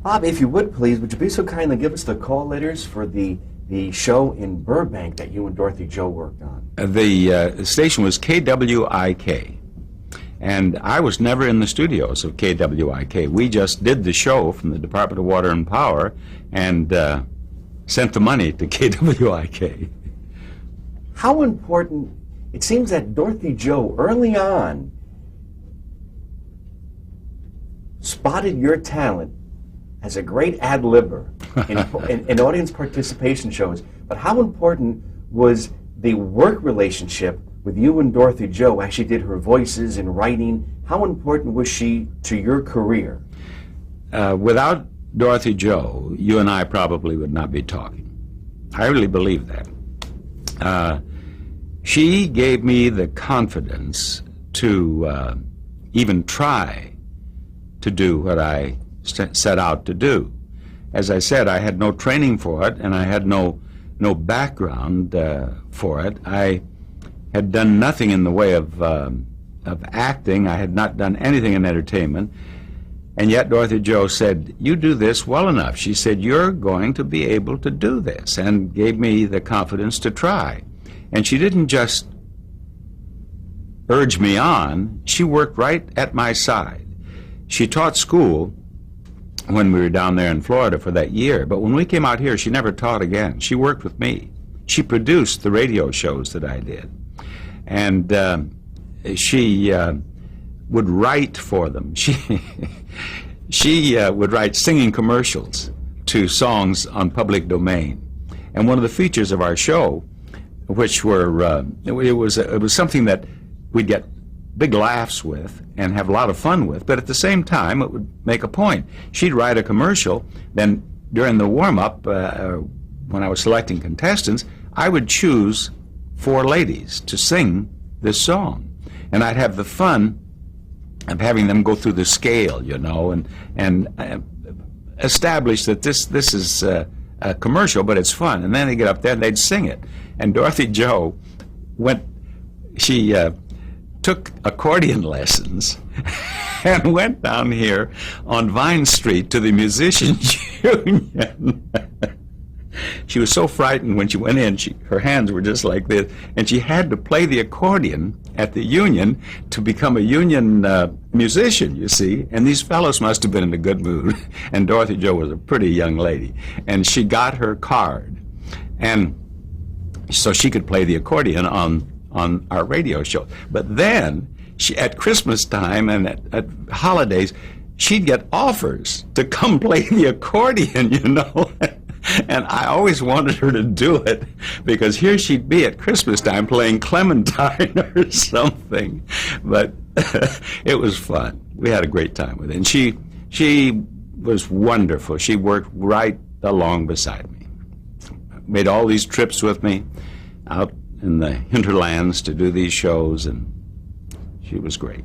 Bob, if you would please, would you be so kind to give us the call letters for the show in Burbank that you and Dorothy Joe worked on? The station was KWIK, and I was never in the studios of KWIK. We just did the show from the Department of Water and Power and sent the money to KWIK. How important, it seems that Dorothy Joe early on spotted your talent as a great ad-libber in audience participation shows, but how important was the work relationship with you and Dorothy Joe as she did her voices and writing? How important was she to your career? Without Dorothy Joe, you and I probably would not be talking. I really believe that. She gave me the confidence to even try to do what I set out to do. As I said, I had no training for it, and I had no background for it. I had done nothing in the way of acting. I had not done anything in entertainment. And yet Dorothy Joe said, "You do this well enough." She said, "You're going to be able to do this," and gave me the confidence to try. And she didn't just urge me on. She worked right at my side. She taught school when we were down there in Florida for that year, but when we came out here, she never taught again. She worked with me. She produced the radio shows that I did. And she would write for them. She would write singing commercials to songs on public domain. And one of the features of our show, which were, it was something that we'd get big laughs with and have a lot of fun with, but at the same time it would make a point. She'd write a commercial, then during the warm-up, when I was selecting contestants, I would choose 4 ladies to sing this song. And I'd have the fun of having them go through the scale, you know, and establish that this is a commercial, but it's fun. And then they get up there and they'd sing it. And Dorothy Joe she took accordion lessons and went down here on Vine Street to the Musicians Union. She was so frightened when she went in, her hands were just like this, and she had to play the accordion at the union to become a union musician, you see. And these fellows must have been in a good mood. And Dorothy Joe was a pretty young lady. And she got her card, and so she could play the accordion on our radio show. But then, at Christmas time and at holidays, she'd get offers to come play the accordion, you know. And I always wanted her to do it, because here she'd be at Christmas time playing Clementine or something. But it was fun. We had a great time with it. And she was wonderful. She worked right along beside me. Made all these trips with me out in the hinterlands to do these shows, and she was great.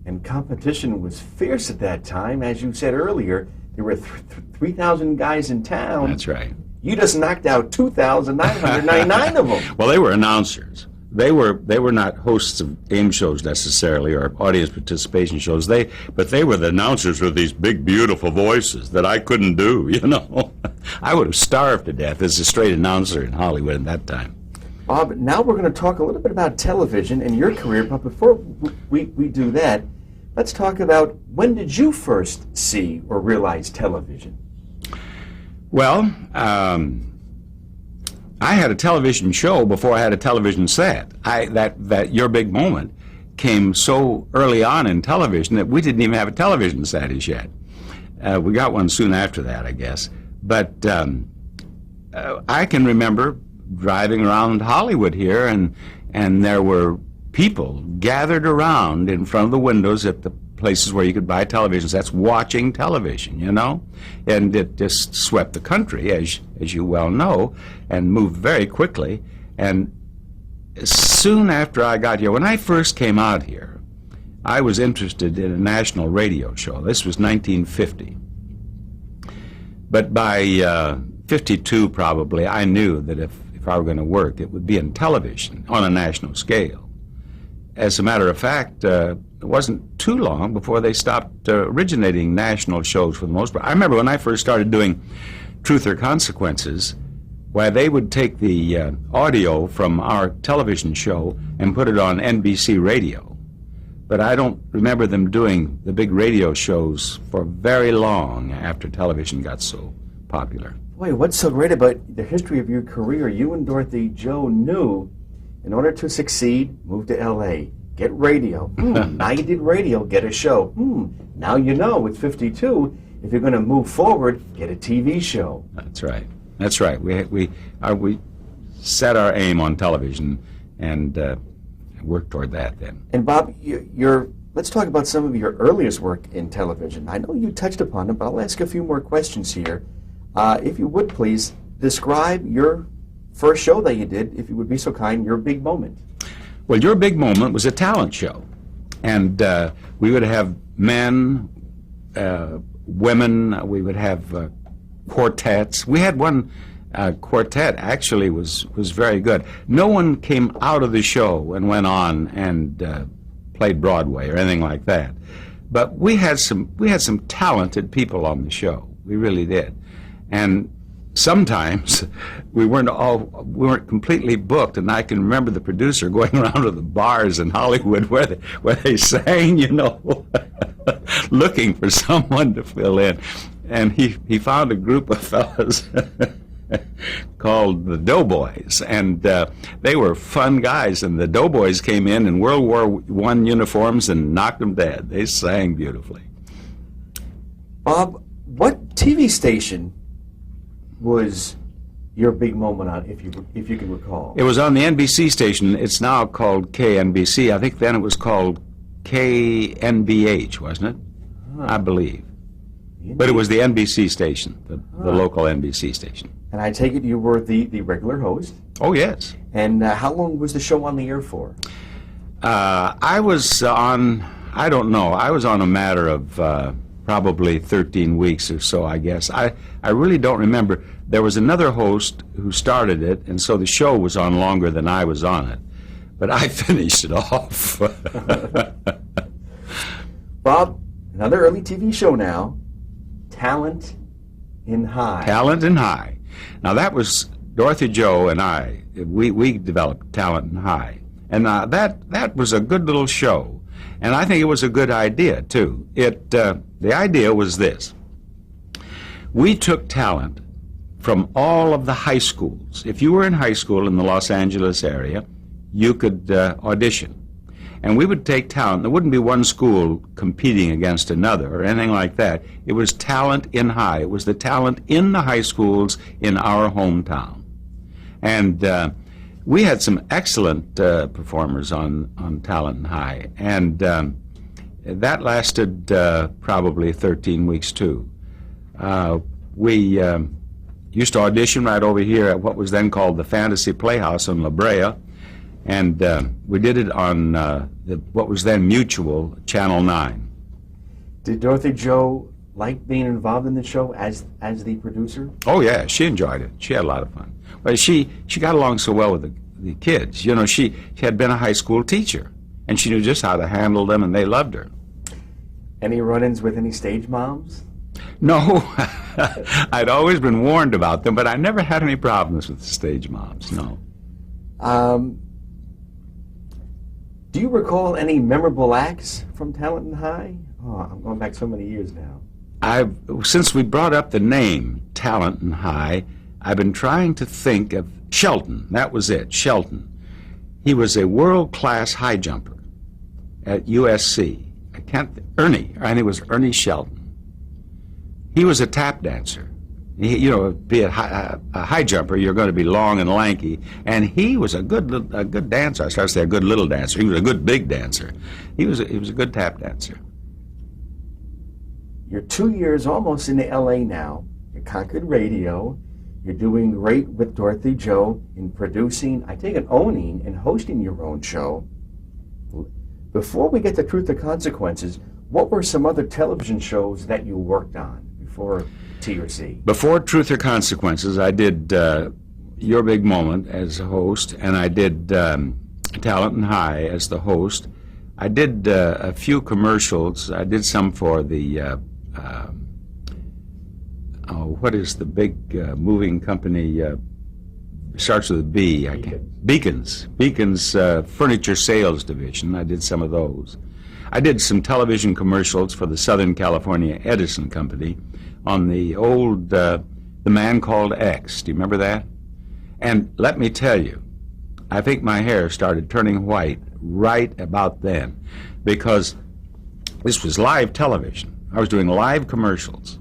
And competition was fierce at that time. As you said earlier, there were 3,000 guys in town. That's right. You just knocked out 2,999 of them. Well, they were announcers. They were not hosts of game shows necessarily, or audience participation shows. But they were the announcers with these big, beautiful voices that I couldn't do, you know. I would have starved to death as a straight announcer in Hollywood at that time. Bob, now we're going to talk a little bit about television and your career, but before we do that, let's talk about, when did you first see or realize television? Well, I had a television show before I had a television set. That Your Big Moment came so early on in television that we didn't even have a television set as yet. We got one soon after that, I guess. But I can remember driving around Hollywood here, and there were people gathered around in front of the windows at the places where you could buy television sets, watching television, you know? And it just swept the country, as you well know, and moved very quickly. And soon after I got here, when I first came out here, I was interested in a national radio show. This was 1950. But by 52 probably, I knew that if I were going to work, it would be in television on a national scale. As a matter of fact, it wasn't too long before they stopped originating national shows for the most part. I remember when I first started doing Truth or Consequences, where they would take the audio from our television show and put it on NBC radio. But I don't remember them doing the big radio shows for very long after television got so popular. Boy, what's so great about the history of your career, you and Dorothy Joe knew in order to succeed, move to L.A., get radio. Now you did radio, get a show. Now you know with 52, if you're going to move forward, get a TV show. That's right. That's right. We set our aim on television and worked toward that then. And Bob, let's talk about some of your earliest work in television. I know you touched upon it, but I'll ask a few more questions here. If you would please describe your first show that you did, if you would be so kind, your big moment. Well, Your Big Moment was a talent show, and we would have men, women, we would have quartets. We had one quartet actually was very good. No one came out of the show and went on and played Broadway or anything like that. But we had some talented people on the show. We really did. And sometimes we weren't completely booked, and I can remember the producer going around to the bars in Hollywood where they sang, you know, looking for someone to fill in. And he found a group of fellas called the Doughboys, and they were fun guys. And the Doughboys came in World War I uniforms and knocked them dead. They sang beautifully. Bob, what TV station was your big moment on, if you can recall? It was on the NBC station. It's now called KNBC. I think then it was called KNBH, wasn't it? I believe. But it was the NBC station, the local NBC station. And I take it you were the regular host? Oh, yes. And how long was the show on the air for? I was on, I don't know, I was on a matter of probably 13 weeks or so, I guess. I really don't remember. There was another host who started it, and so the show was on longer than I was on it. But I finished it off. Bob, another early TV show now, Talent in High. Talent in High. Now that was Dorothy Joe and I. We developed Talent in High. And that was a good little show. And I think it was a good idea, too. The idea was this. We took talent from all of the high schools. If you were in high school in the Los Angeles area, you could audition. And we would take talent. There wouldn't be one school competing against another or anything like that. It was talent in high. It was the talent in the high schools in our hometown. And we had some excellent performers on Talent in High. And that lasted probably 13 weeks, too. We used to audition right over here at what was then called the Fantasy Playhouse in La Brea. And we did it on what was then Mutual, Channel 9. Did Dorothy Joe like being involved in the show as the producer? Oh, yeah, she enjoyed it. She had a lot of fun. But she got along so well with the kids. You know, she had been a high school teacher, and she knew just how to handle them, and they loved her. Any run-ins with any stage moms? No. I'd always been warned about them, but I never had any problems with the stage moms, no. Do you recall any memorable acts from Talent in High? Oh, I'm going back so many years now. Since we brought up the name Talent in High, I've been trying to think of Shelton. That was it, Shelton. He was a world-class high jumper at USC. I think it was Ernie Shelton. He was a tap dancer. Be a high jumper, you're going to be long and lanky, and he was a good dancer. I started to say a good little dancer. He was a good big dancer. He was a good tap dancer. You're 2 years almost into L.A. now. You conquered radio. You're doing great with Dorothy Joe in producing, I take it owning and hosting your own show. Before we get to Truth or Consequences, what were some other television shows that you worked on before T or C? Before Truth or Consequences, I did Your Big Moment as a host, and I did Talent in High as the host. I did a few commercials. I did some for the, what is the big moving company? Starts with a B. I can't. Beacons. Beacons Furniture Sales Division. I did some of those. I did some television commercials for the Southern California Edison Company on the old The Man Called X. Do you remember that? And let me tell you, I think my hair started turning white right about then, because this was live television. I was doing live commercials.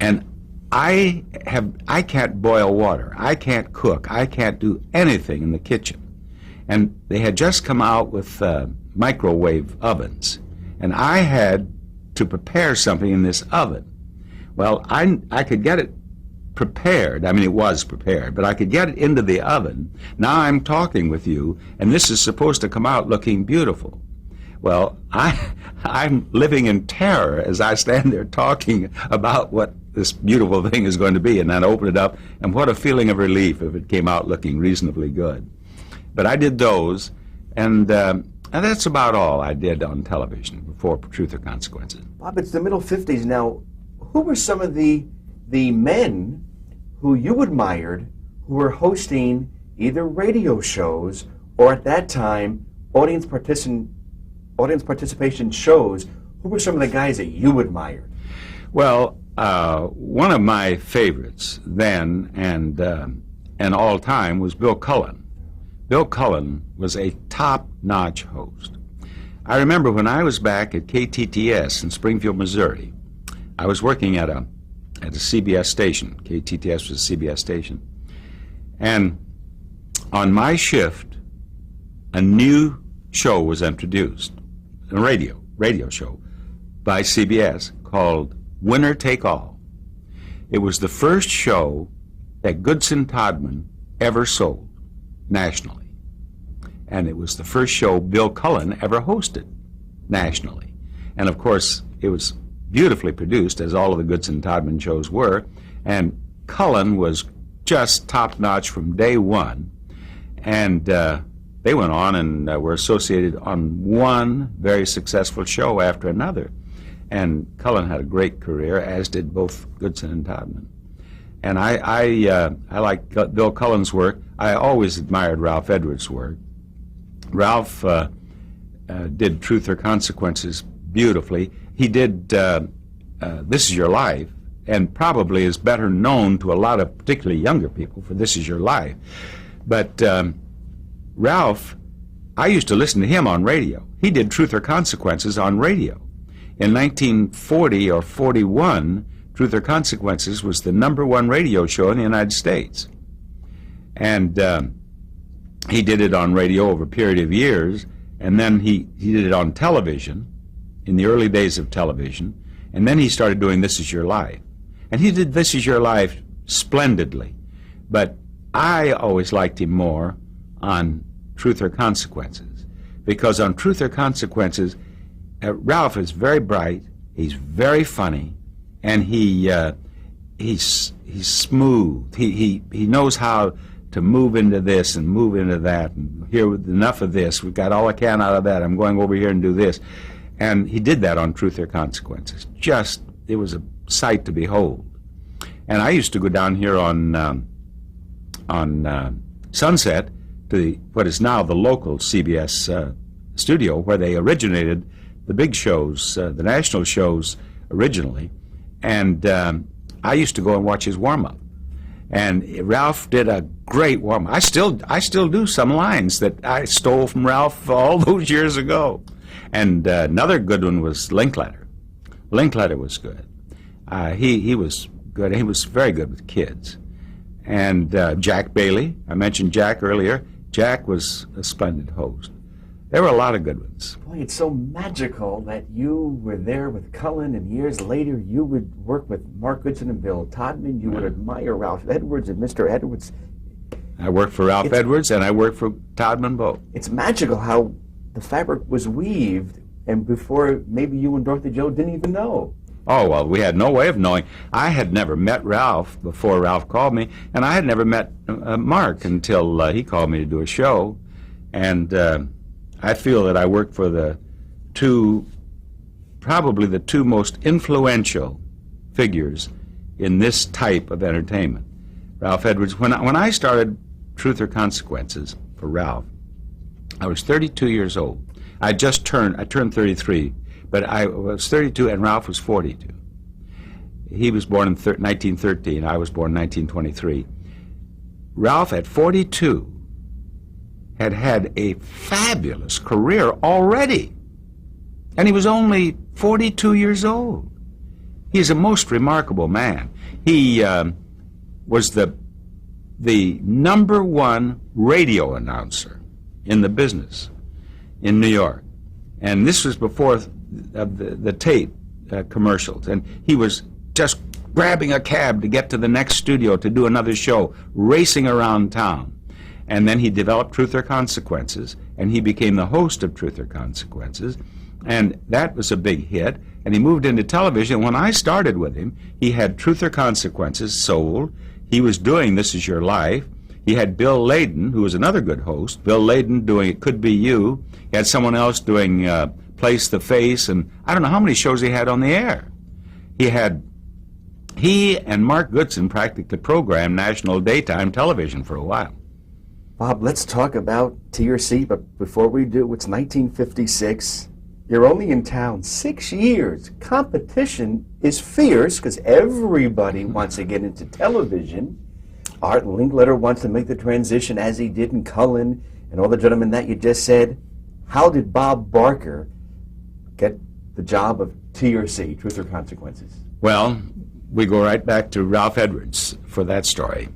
And I can't boil water. I can't cook. I can't do anything in the kitchen. And they had just come out with microwave ovens. And I had to prepare something in this oven. Well, I could get it prepared. I mean, it was prepared, but I could get it into the oven. Now I'm talking with you, and this is supposed to come out looking beautiful. Well, I'm living in terror as I stand there talking about what this beautiful thing is going to be, and then open it up, and what a feeling of relief if it came out looking reasonably good. But I did those, and that's about all I did on television before Truth or Consequences. Bob, it's the middle 50s now. Who were some of the men who you admired who were hosting either radio shows or at that time audience participation shows? Who were some of the guys that you admired? Well, one of my favorites then and all time was Bill Cullen. Bill Cullen was a top-notch host. I remember when I was back at KTTS in Springfield, Missouri, I was working at a CBS station. KTTS was a CBS station. And on my shift, a new show was introduced, a radio show by CBS called Winner Take All. It was the first show that Goodson Todman ever sold nationally. And it was the first show Bill Cullen ever hosted nationally. And of course, it was beautifully produced, as all of the Goodson Todman shows were, and Cullen was just top-notch from day one. And they went on and were associated on one very successful show after another. And Cullen had a great career, as did both Goodson and Todman. And I like Bill Cullen's work. I always admired Ralph Edwards' work. Ralph did Truth or Consequences beautifully. He did This Is Your Life, and probably is better known to a lot of particularly younger people for This Is Your Life. But Ralph, I used to listen to him on radio. He did Truth or Consequences on radio. In 1940 or 41, Truth or Consequences was the #1 radio show in the United States. And he did it on radio over a period of years, and then he did it on television in the early days of television, and then he started doing This Is Your Life. And he did This Is Your Life splendidly, but I always liked him more on Truth or Consequences, because on Truth or Consequences, Ralph is very bright, he's very funny, and he's smooth. He knows how to move into this and move into that, and here, enough of this, we've got all I can out of that, I'm going over here and do this. And he did that on Truth or Consequences. Just, it was a sight to behold. And I used to go down here on Sunset to what is now the local CBS studio, where they originated the big shows, the national shows originally. And I used to go and watch his warm-up. And Ralph did a great warm-up. I still do some lines that I stole from Ralph all those years ago. And another good one was Linkletter. Linkletter was good. He was good. He was very good with kids. And Jack Bailey, I mentioned Jack earlier. Jack was a splendid host. There were a lot of good ones. Boy, it's so magical that you were there with Cullen, and years later you would work with Mark Goodson and Bill Todman. You would admire Ralph Edwards and Mr. Edwards. I worked for Ralph Edwards, and I worked for Todman both. It's magical how the fabric was weaved, and before maybe you and Dorothy Joe didn't even know. Oh, well, we had no way of knowing. I had never met Ralph before Ralph called me, and I had never met Mark until he called me to do a show. And I feel that I worked for the to probably the two most influential figures in this type of entertainment. Ralph Edwards, when I started Truth or Consequences for Ralph, I was 32 years old. I turned 33, but I was 32 and Ralph was 42. He was born in 1913, I was born in 1923. Ralph, at 42, had had a fabulous career already, and he was only 42 years old. He's a most remarkable man. He was the #1 radio announcer in the business in New York, and this was before the tape commercials, and he was just grabbing a cab to get to the next studio to do another show, racing around town. And then he developed Truth or Consequences, and he became the host of Truth or Consequences, and that was a big hit, and he moved into television. When I started with him, he had Truth or Consequences sold. He was doing This Is Your Life. He had Bill Layden, who was another good host, Bill Layden doing It Could Be You. He had someone else doing Place the Face, and I don't know how many shows he had on the air. He and Mark Goodson practically programmed national daytime television for a while. Bob, let's talk about To Your Seat, but before we do, it's 1956. You're only in town 6 years. Competition is fierce because everybody wants to get into television. Art Linkletter wants to make the transition as he did in Cullen and all the gentlemen that you just said. How did Bob Barker get the job of To Your Seat, Truth or Consequences? Well, we go right back to Ralph Edwards for that story.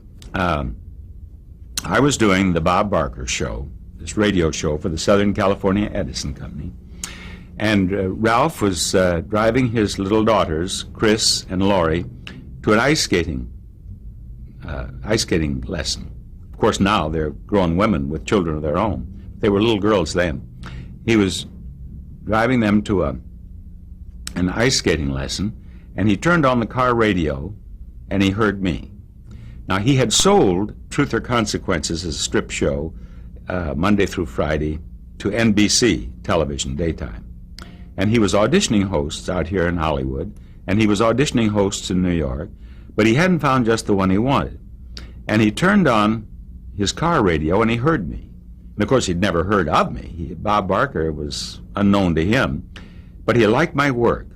I was doing the Bob Barker Show, this radio show for the Southern California Edison Company, and Ralph was driving his little daughters, Chris and Lori, to an ice skating lesson. Of course, now they're grown women with children of their own. They were little girls then. He was driving them to an ice skating lesson, and he turned on the car radio, and he heard me. Now, he had sold Truth or Consequences as a strip show Monday through Friday to NBC television daytime. And he was auditioning hosts out here in Hollywood, and he was auditioning hosts in New York, but he hadn't found just the one he wanted. And he turned on his car radio, and he heard me. And, of course, he'd never heard of me. Bob Barker was unknown to him, but he liked my work.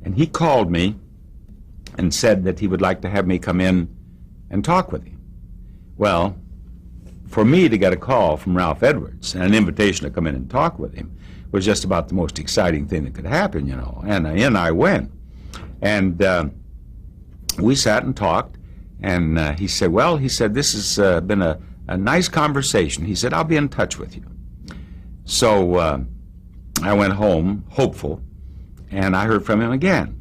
And he called me and said that he would like to have me come in and talk with him. Well, for me to get a call from Ralph Edwards and an invitation to come in and talk with him was just about the most exciting thing that could happen, you know. And in I went. And we sat and talked, and he said, well, he said, this has been a nice conversation. He said, I'll be in touch with you. So I went home, hopeful, and I heard from him again.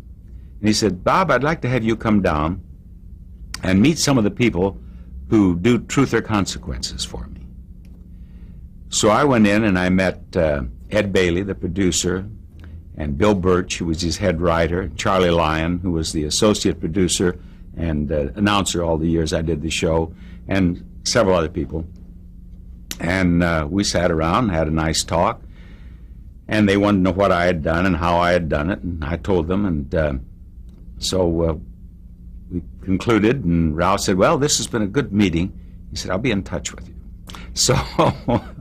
And he said, Bob, I'd like to have you come down and meet some of the people who do Truth or Consequences for me. So I went in and I met Ed Bailey, the producer, and Bill Birch, who was his head writer, Charlie Lyon, who was the associate producer and announcer all the years I did the show, and several other people. And we sat around and had a nice talk. And they wanted to know what I had done and how I had done it, and I told them, and so we concluded, and Ralph said, well, this has been a good meeting. He said, I'll be in touch with you. So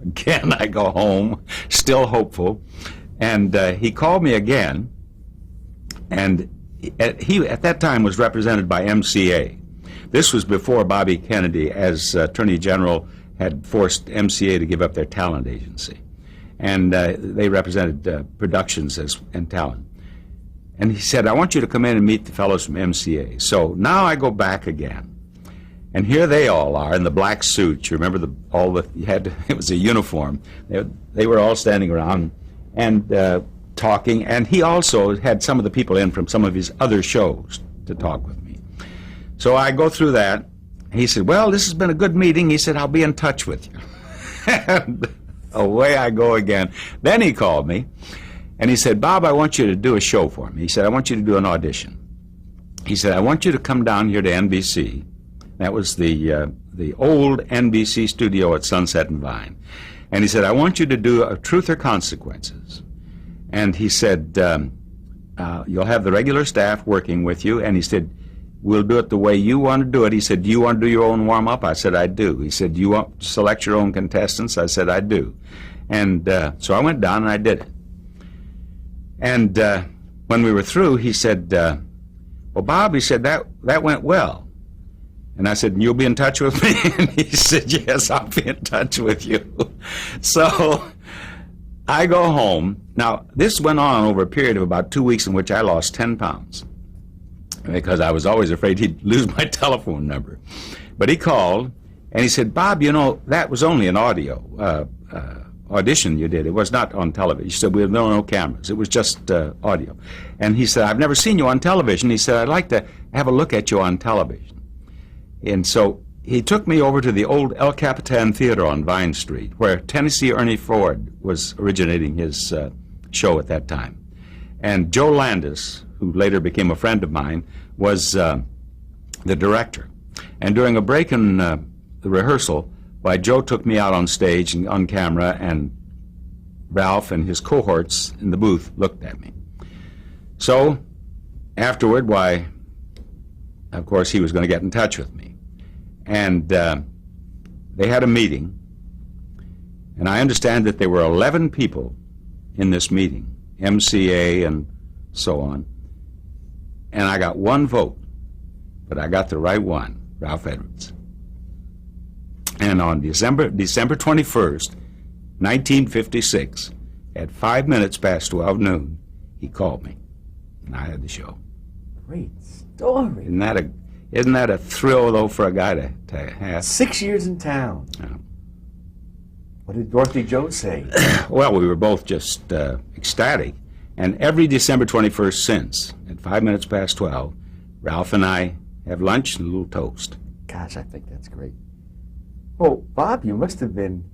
again, I go home, still hopeful, and he called me again, and he at that time was represented by MCA. This was before Bobby Kennedy, as Attorney General, had forced MCA to give up their talent agency. And they represented productions and talent. And he said, I want you to come in and meet the fellows from MCA. So now I go back again. And here they all are in the black suits. You remember it was a uniform. They were all standing around and talking. And he also had some of the people in from some of his other shows to talk with me. So I go through that. He said, well, this has been a good meeting. He said, I'll be in touch with you. And away I go again. Then he called me, and he said, Bob, I want you to do a show for me. He said, I want you to do an audition. He said, I want you to come down here to NBC. That was the old NBC studio at Sunset and Vine. And he said, I want you to do a Truth or Consequences. And he said, you'll have the regular staff working with you. And he said, we'll do it the way you want to do it. He said, do you want to do your own warm-up? I said, I do. He said, do you want to select your own contestants? I said, I do. And so I went down and I did it. And when we were through, he said, well, Bob, he said, that went well. And I said, you'll be in touch with me? And he said, yes, I'll be in touch with you. So I go home. Now, this went on over a period of about 2 weeks in which I lost 10 pounds because I was always afraid he'd lose my telephone number. But he called, and he said, Bob, you know, that was only an audio audition you did. It was not on television. He said, we have no cameras. It was just audio. And he said, I've never seen you on television. He said, I'd like to have a look at you on television. And so he took me over to the old El Capitan Theater on Vine Street, where Tennessee Ernie Ford was originating his show at that time. And Joe Landis, who later became a friend of mine, was the director. And during a break in the rehearsal, why, Joe took me out on stage and on camera, and Ralph and his cohorts in the booth looked at me. So afterward, why, of course, he was going to get in touch with me. And they had a meeting, and I understand that there were 11 people in this meeting, MCA and so on, and I got one vote, but I got the right one, Ralph Edwards. And on December 21st, 1956, at 5 minutes past 12 noon, he called me, and I had the show. Great story. Isn't that a thrill, though, for a guy to have? 6 years in town. Yeah. What did Dorothy Joe say? Well, we were both just ecstatic. And every December 21st since, at 5 minutes past 12, Ralph and I have lunch and a little toast. Gosh, I think that's great. Well, Bob, you must have been,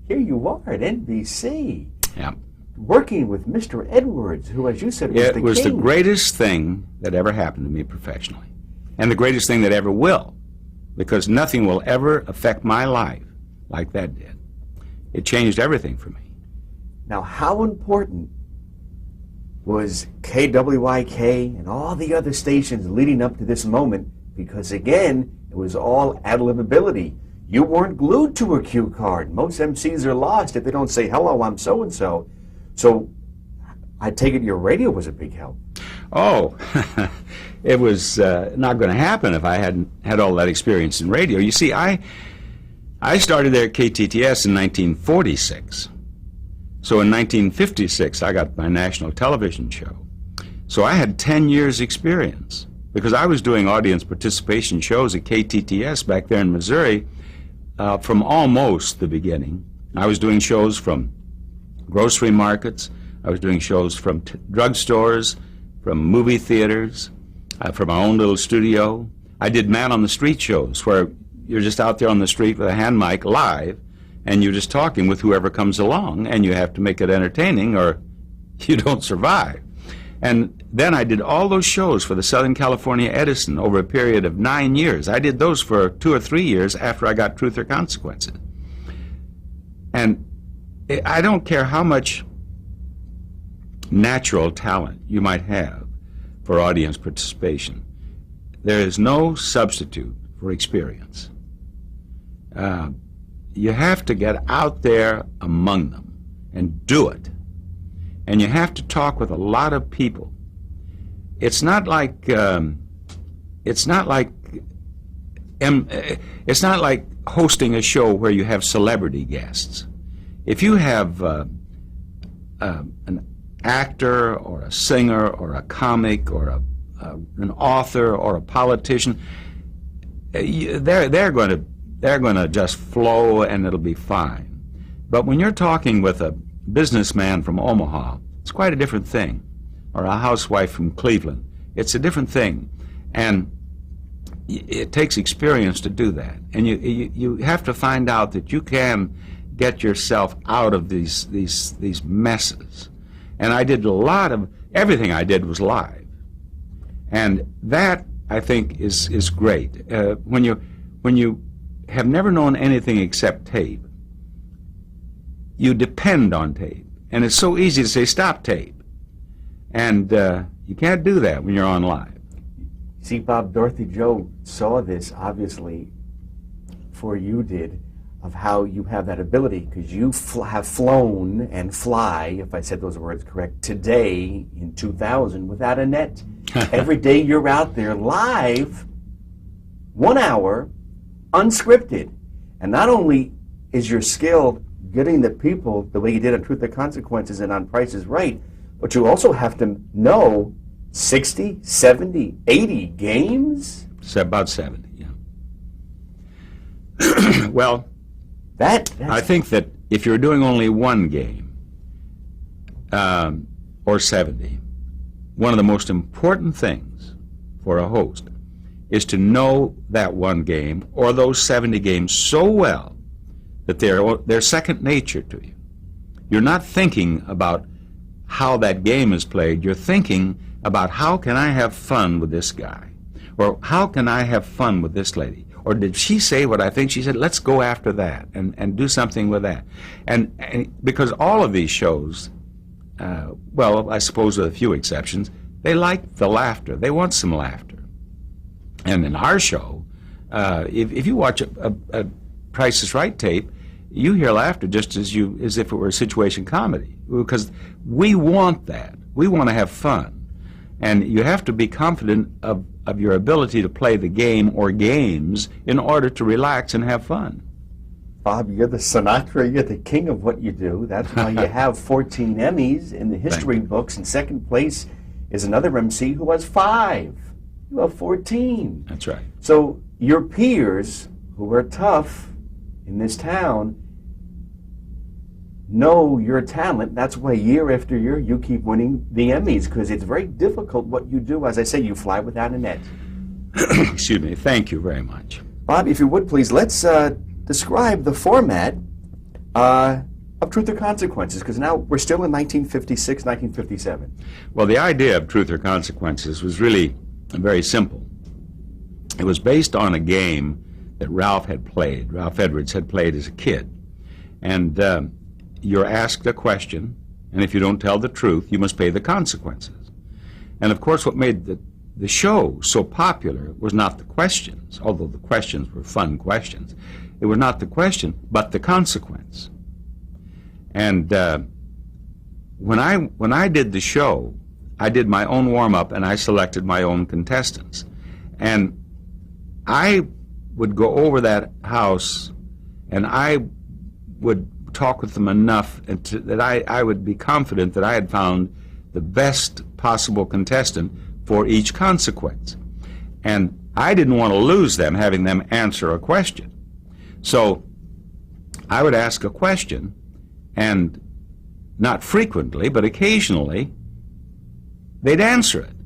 here you are at NBC. Yeah. Working with Mr. Edwards, who, as you said, was the king. It was the greatest thing that ever happened to me professionally. And the greatest thing that ever will, because nothing will ever affect my life like that did. It changed everything for me. Now, how important was KWIK and all the other stations leading up to this moment? Because, again, it was all ad-libability. You weren't glued to a cue card. Most MCs are lost if they don't say, hello, I'm so-and-so. So I take it your radio was a big help. Oh, it was not going to happen if I hadn't had all that experience in radio. You see, I started there at KTTS in 1946. So in 1956, I got my national television show. So I had 10 years experience because I was doing audience participation shows at KTTS back there in Missouri from almost the beginning. I was doing shows from grocery markets. I was doing shows from drugstores, from movie theaters, from our own little studio. I did man on the street shows where you're just out there on the street with a hand mic live, and you're just talking with whoever comes along, and you have to make it entertaining or you don't survive. And then I did all those shows for the Southern California Edison over a period of 9 years. I did those for 2 or 3 years after I got Truth or Consequences. And I don't care how much natural talent you might have for audience participation. There is no substitute for experience. You have to get out there among them and do it. And you have to talk with a lot of people. It's not like hosting a show where you have celebrity guests. If you have an actor or a singer or a comic or an author or a politician, they're going to just flow and it'll be fine. But when you're talking with a businessman from Omaha, it's quite a different thing, or a housewife from Cleveland. It's a different thing, and it takes experience to do that. And you have to find out that you can get yourself out of these messes. And I did everything I did was live, and that I think is great. When you have never known anything except tape, you depend on tape, And it's so easy to say, stop tape. And you can't do that when you're on live. See, Bob, Dorothy Joe saw this, obviously, before you did, of how you have that ability, because you have flown and fly, if I said those words correct, today in 2000 without a net. Every day you're out there live, 1 hour, unscripted. And not only is your skill getting the people the way you did on Truth or Consequences and on Price is Right, but you also have to know 60, 70, 80 games? It's about 70, yeah. Well, I think that if you're doing only one game, or 70, one of the most important things for a host is to know that one game or those 70 games so well that they're second nature to you. You're not thinking about how that game is played. You're thinking about how can I have fun with this guy? Or how can I have fun with this lady? Or did she say what I think she said? Let's go after that and do something with that. And because all of these shows, well, I suppose with a few exceptions, they like the laughter. They want some laughter. And in our show, if you watch a Price is Right tape, you hear laughter just as if it were a situation comedy, because we want that. We want to have fun. And you have to be confident of your ability to play the game or games in order to relax and have fun. Bob, you're the Sinatra, you're the king of what you do. That's why you have 14 Emmys in the history books. In second place is another MC who has 5. You have 14. That's right. So your peers who are tough in this town know your talent. That's why year after year you keep winning the Emmys, because it's very difficult what you do. As I say, you fly without a net. Excuse me. Thank you very much. Bob, if you would please, let's describe the format of Truth or Consequences, because now we're still in 1956, 1957. Well, the idea of Truth or Consequences was really very simple. It was based on a game that Ralph Edwards had played as a kid. And you're asked a question, and if you don't tell the truth, you must pay the consequences. And of course, what made the show so popular was not the questions, although the questions were fun questions. It was not the question, but the consequence. And when I did the show, I did my own warm-up, and I selected my own contestants. And I would go over that house, and I would talk with them enough that I would be confident that I had found the best possible contestant for each consequence. And I didn't want to lose them, having them answer a question. So I would ask a question, and not frequently, but occasionally, they'd answer it.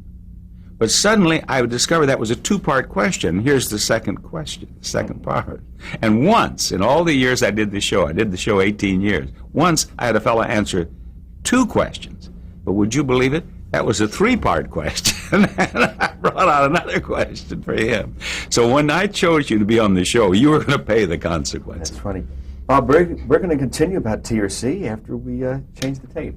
But suddenly I would discover that was a 2-part question. Here's the second question, the second part. And once, in all the years I did the show 18 years, once I had a fellow answer 2 questions. But would you believe it? That was a 3-part question. And I brought out another question for him. So when I chose you to be on the show, you were going to pay the consequences. That's funny. Bob, we're going to continue about TRC after we change the tape.